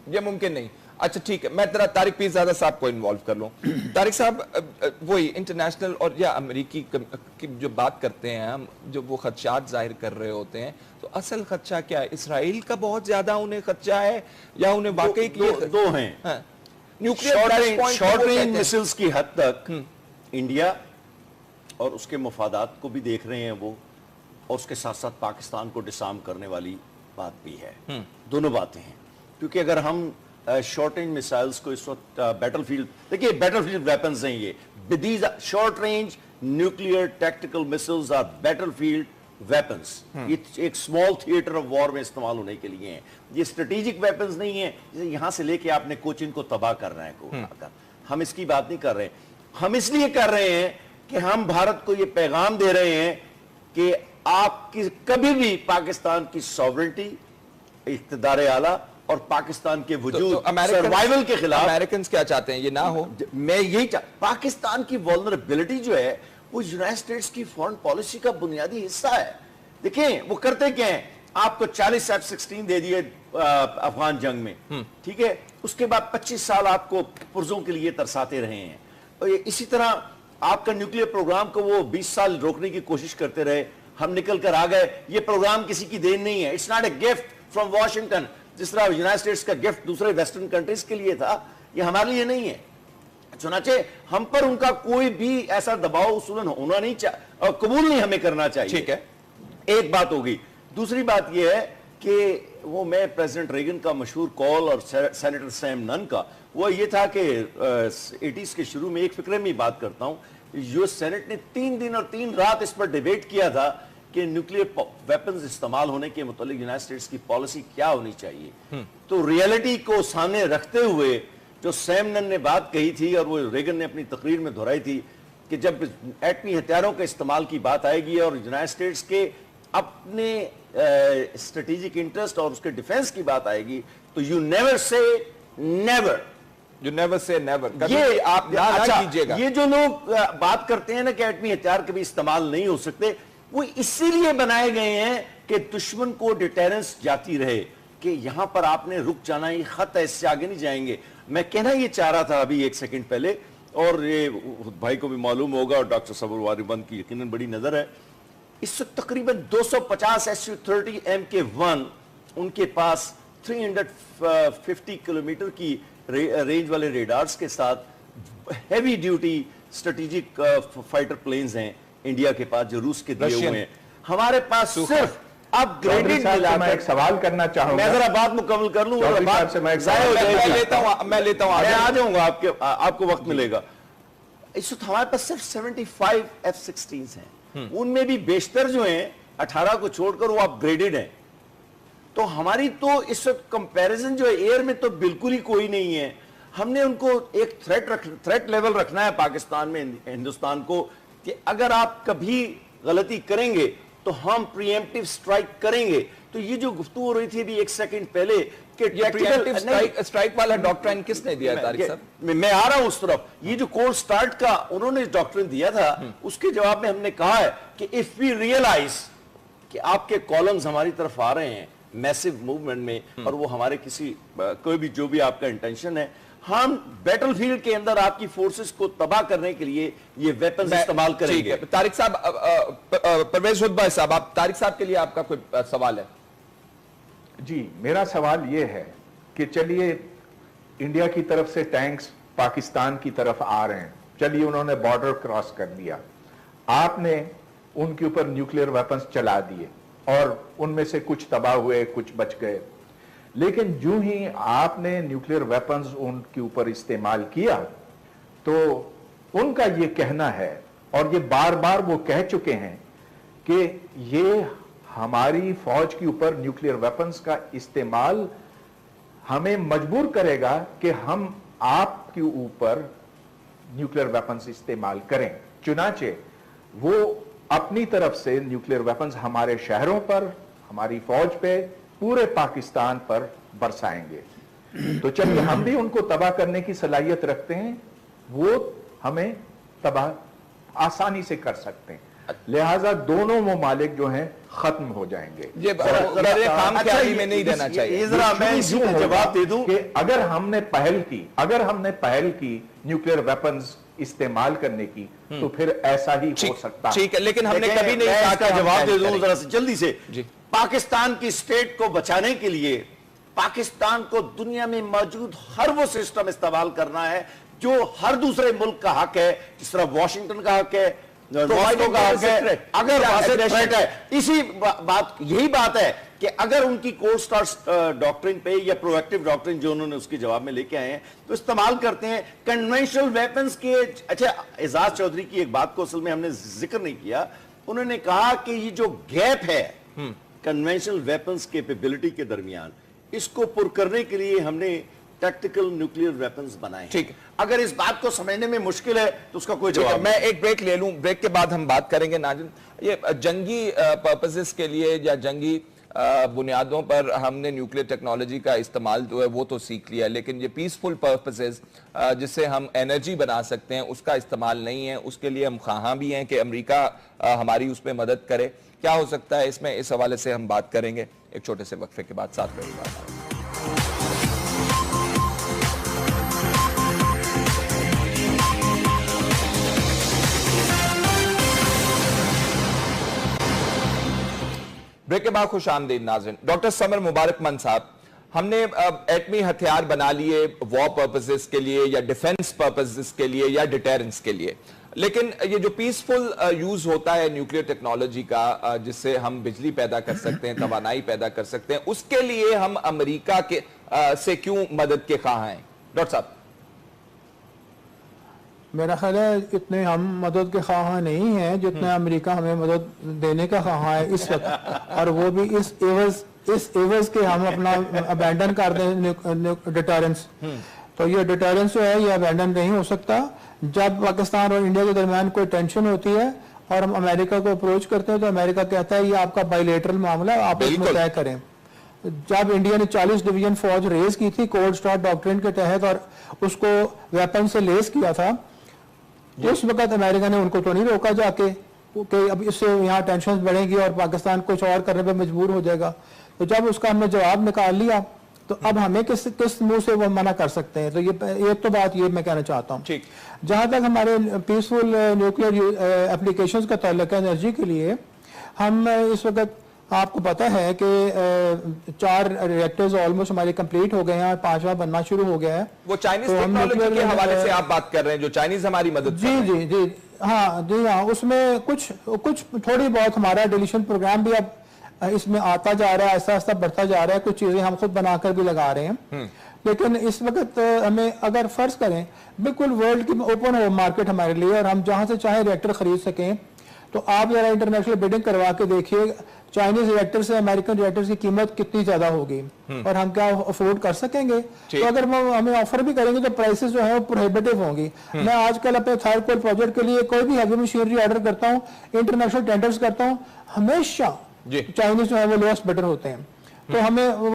ये मुमकिन नहीं। अच्छा ठीक है, मैं तेरा तारिक पीरजादा साहब को इन्वॉल्व कर लूं। तारिक साहब, वही इंटरनेशनल और या अमेरिकी की जो बात करते हैं हम, जो वो खदशात जाहिर कर रहे होते हैं, तो असल खदशा क्या है? इसराइल का बहुत ज्यादा उन्हें खदशा है या उन्हें वाकई दो हैं। हाँ, न्यूक्लियर शॉर्ट रेंज मिसाइल्स की हद तक इंडिया और उसके मफादात को भी देख रहे हैं वो, और उसके साथ साथ पाकिस्तान को डिसार्म करने वाली बात भी है। दोनों बातें हैं, क्योंकि अगर हम शॉर्ट रेंज मिसाइल्स को इस वक्त बैटलफील्ड, देखिए बैटलफील्ड वेपन्स हैं ये, these short range nuclear tactical missiles are battlefield weapons. ये एक स्मॉल थिएटर ऑफ वॉर में इस्तेमाल होने के लिए हैं, ये स्ट्रेटेजिक वेपन्स नहीं है जैसे यहां से लेके आपने कोचिन को तबाह करना है। हम इसकी बात नहीं कर रहे, हम इसलिए कर रहे हैं कि हम भारत को ये पैगाम दे रहे हैं कि आपकी कभी भी पाकिस्तान की सॉवरेंटी, इख्तिदार आला और पाकिस्तान के वजूद, सर्वाइवल के खिलाफ अमेरिकन क्या चाहते हैं? ये ना हो। मैं यही पाकिस्तान की वल्नरेबिलिटी जो है वो यूनाइटेड स्टेट्स की फॉरेन पॉलिसी का बुनियादी हिस्सा है। देखिए वो करते क्या है, आपको 40 F-16 दे दिए अफगान जंग में, ठीक है, उसके बाद 25 साल आपको पुर्जों के लिए तरसाते रहे हैं, और इसी तरह आपका न्यूक्लियर प्रोग्राम को वो 20 साल रोकने की कोशिश करते रहे, हम निकल कर आ गए। ये प्रोग्राम किसी की देन नहीं है, it's not a gift from Washington, जिस तरह यूनाइटेड स्टेट्स का गिफ्ट दूसरे वेस्टर्न कंट्रीज के लिए था, ये हमारे लिए नहीं है। चुनाचे हम पर उनका कोई भी ऐसा दबाव उसूलन होना नहीं चाहिए, कबूल नहीं हमें करना चाहिए। ठीक है, एक बात होगी। दूसरी बात यह है कि वो मैं प्रेसिडेंट रेगन का मशहूर कॉल और सेनेटर सैम नन का, वो ये था कि 80s के शुरू में, एक फिक्रे में बात करता हूं, यूएस सेनेट ने 3 दिन और 3 रात इस पर डिबेट किया था कि न्यूक्लियर वेपन्स इस्तेमाल होने के मुतालिक यूनाइटेड स्टेट्स की पॉलिसी क्या होनी चाहिए। तो रियलिटी को सामने रखते हुए जो सैम नन ने बात कही थी और वो रेगन ने अपनी तकरीर में दोहराई थी कि जब एटमी हथियारों के इस्तेमाल की बात आएगी और यूनाइटेड स्टेट्स के अपने स्ट्रेटेजिक इंटरेस्ट और उसके डिफेंस की बात आएगी, तो you never say never, you never say never, ये आप ना कीजिएगा। ये जो लोग बात करते हैं ना कि एटमी हथियार कभी इस्तेमाल नहीं हो सकते, वो इसीलिए बनाए गए हैं कि दुश्मन को डिटेरेंस जाती रहे कि यहां पर आपने रुक जाना, ये खत है, इससे आगे नहीं जाएंगे। मैं कहना ये चाह रहा था अभी 1 सेकंड पहले, और ये भाई को भी मालूम होगा और डॉक्टर सबुर वारिबंद की यकीनन बड़ी नजर है, इस वक्त तकरीबन 250 Su-30 Mk1 उनके पास 350 किलोमीटर की रेंज वाले रेडार्स के साथ heavy duty strategic fighter planes हैं इंडिया के पास, जो रूस के दिए हुए हैं। हमारे पास सिर्फ अपग्रेडेड मिला। मैं एक सवाल करना चाहूंगा, मैं जरा बात मुकम्मल कर लूं, मैं लेता हूं, मैं आ जाऊंगा, आपको वक्त मिलेगा। इस वक्त हमारे पास सिर्फ 75 F-16 हैं, उनमें भी बेशतर जो हैं 18 को छोड़कर वो अपग्रेडेड हैं। तो हमारी तो इस वक्त कंपैरिजन जो है एयर में तो बिल्कुल ही कोई नहीं है। हमने उनको एक थ्रेट लेवल रखना है पाकिस्तान में, हिंदुस्तान को, कि अगर आप कभी गलती करेंगे तो हम प्रीएम्प्टिव स्ट्राइक करेंगे। तो ये जो गुफ्तगू हो रही थी अभी 1 सेकंड पहले कि प्रीएम्प्टिव स्ट्राइक वाला डॉक्ट्रिन किसने दिया तारिक साहब? मैं आ रहा हूं उस तरफ। ये जो कोल्ड स्टार्ट का उन्होंने डॉक्ट्रिन दिया था, उसके जवाब में हमने कहा है कि इफ वी रियलाइज कि आपके कॉलम्स हमारी तरफ आ रहे हैं मैसिव मूवमेंट में, और वो हमारे किसी कोई भी जो भी आपका इंटेंशन है, हम बैटलफील्ड के अंदर आपकी फोर्सेस को तबाह करने के लिए ये वेपन्स इस्तेमाल करेंगे। तारिक साहब, परवेज हुद्बा साहब, आप तारिक साहब के लिए आपका कोई सवाल है? जी, मेरा सवाल ये है कि चलिए इंडिया की तरफ से टैंक्स पाकिस्तान की तरफ आ रहे हैं, चलिए उन्होंने बॉर्डर क्रॉस कर दिया, आपने उनके ऊपर न्यूक्लियर वेपन्स चला दिए और उनमें से कुछ तबाह हुए, कुछ बच गए, लेकिन जो ही आपने न्यूक्लियर वेपन्स उनके ऊपर इस्तेमाल किया तो उनका ये कहना है, और ये बार बार वो कह चुके हैं, कि ये हमारी फौज के ऊपर न्यूक्लियर वेपन्स का इस्तेमाल हमें मजबूर करेगा कि हम आपके ऊपर न्यूक्लियर वेपन्स इस्तेमाल करें। चुनाचे वो अपनी तरफ से न्यूक्लियर वेपन्स हमारे शहरों पर, हमारी फौज पे, पूरे पाकिस्तान पर बरसाएंगे। तो चलिए हम भी उनको तबाह करने की सलाहियत रखते हैं, वो हमें तबाह आसानी से कर सकते हैं। लिहाजा दोनों ममालिक जो हैं खत्म हो जाएंगे। ये मेरे काम के आदी में नहीं रहना चाहिए। जरा मैं इसी का जवाब दे दूं कि अगर हमने पहल की न्यूक्लियर वेपन्स इस्तेमाल करने की, तो फिर ऐसा ही हो सकता है। ठीक है, लेकिन हमने कभी नहीं कहा इसका जवाब दे दूं जरा से जल्दी से। जी। पाकिस्तान की स्टेट को बचाने के लिए पाकिस्तान को दुनिया में मौजूद हर वो सिस्टम इस्तेमाल करना है जो हर दूसरे मुल्क का हक है, जिस तरह वॉशिंगटन का हक है, मॉस्को का हक है। अगर वहां से थ्रेट है, इसी बात यही बात है कि अगर उनकी कोल्ड स्टार्ट डॉक्ट्रिन पे या प्रोएक्टिव डॉक्ट्रिन जो उन्होंने उसके जवाब में लेके आए हैं तो इस्तेमाल करते हैं कन्वेंशनल वेपन्स के। अच्छा, एजाज चौधरी की एक बात को असल में हमने जिक्र नहीं किया। उन्होंने कहा कि ये जो गैप है कन्वेंशनल वेपन्स कैपेबिलिटी के दरमियान, इसको पुर करने के लिए हमने टैक्टिकल न्यूक्लियर वेपन्स बनाए। ठीक, अगर इस बात को समझने में मुश्किल है तो उसका कोई जवाब मैं एक ब्रेक ले लूं, ब्रेक के बाद हम बात करेंगे। नाज़रीन, ये जंगी पर्पसेस के लिए या जंगी बुनियादों पर हमने न्यूक्लियर टेक्नोलॉजी का इस्तेमाल जो है वो तो सीख लिया, लेकिन ये पीसफुल पर्पसेस जिससे हम एनर्जी बना सकते हैं उसका इस्तेमाल नहीं है। उसके लिए हम ख्वाहां भी हैं कि अमेरिका हमारी उसमें मदद करे। क्या हो सकता है इसमें, इस हवाले से हम बात करेंगे एक छोटे से वक्फे के बाद। साथ में बात ब्रेक के बाद खुश आमदीद नाज़रीन। डॉक्टर समर मुबारक मंद साहब, हमने एटमी हथियार बना लिए वॉर पर्पसेस के लिए या डिफेंस पर्पसेस के लिए या डिटेरेंस के लिए, लेकिन ये जो पीसफुल यूज होता है न्यूक्लियर टेक्नोलॉजी का, जिससे हम बिजली पैदा कर सकते हैं, तवानाई पैदा कर सकते हैं, उसके लिए हम अमेरिका के से क्यों मदद के ख्वाह हैं? डॉक्टर साहब, मेरा ख्याल है इतने हम मदद के ख्वाह नहीं हैं जितने अमेरिका हमें मदद देने का ख्वाह है इस वक्त, और वो भी इस एवज के हम अपना अबैंडन कर दें डिटरेंस। तो ये डिटरेंस जो है ये अबैंडन नहीं हो सकता। जब पाकिस्तान और इंडिया के दरमियान कोई टेंशन होती है और हम अमेरिका को अप्रोच करते हैं तो अमेरिका कहता है ये आपका बायलैटरल मामला, आप इसमें तय करें। जब इंडिया ने 40 डिवीजन फौज रेज की थी कोल्ड स्टार्ट डॉक्ट्रिन के तहत और उसको वेपन से लेस किया था, उस वक्त अमेरिका ने उनको तो नहीं रोका जाके कि अब इससे यहाँ टेंशन बढ़ेगी और पाकिस्तान कुछ और करने पे मजबूर हो जाएगा। तो जब उसका हमने जवाब निकाल लिया तो अब हमें किस मुंह से वो मना कर सकते हैं। तो ये तो बात ये मैं कहना चाहता हूँ। जहाँ तक हमारे पीसफुल न्यूक्लियर एप्लीकेशंस का ताल्लुक है एनर्जी के लिए, हम इस वक्त आपको पता है कि 4 रिएक्टर्स ऑलमोस्ट हमारे कंप्लीट हो गए हैं और 5वां बनना शुरू हो गया है। वो चाइनीज टेक्नोलॉजी के हवाले से आप बात कर रहे हैं, जो चाइनीज हमारी मदद जी जी जी हाँ, उसमें कुछ थोड़ी बहुत हमारा डिलीशन प्रोग्राम भी अब इसमें आता जा रहा है, आहिस्ता आहिस्ता बढ़ता जा रहा है। कुछ चीजें हम खुद बनाकर भी लगा रहे हैं, लेकिन इस वक्त हमें अगर फर्ज करें बिल्कुल वर्ल्ड की ओपन हो मार्केट हमारे लिए और हम जहां से चाहे रिएक्टर खरीद सकें, तो आप जरा इंटरनेशनल बिडिंग करवा के देखिए चाइनीज रिएक्टर से अमेरिकन रिएक्टर की कीमत कितनी ज्यादा होगी और हम क्या अफोर्ड कर सकेंगे। तो अगर हमें ऑफर भी करेंगे तो प्राइसेस जो है वो प्रोहिबिटिव होंगी। मैं आजकल अपने थर्ड कोल प्रोजेक्ट के लिए कोई भी हैवी मशीनरी ऑर्डर करता हूँ, इंटरनेशनल टेंडर्स करता हूँ, हमेशा चाइनीज जो है वो लोएस्ट बेटर होते हैं। तो हमें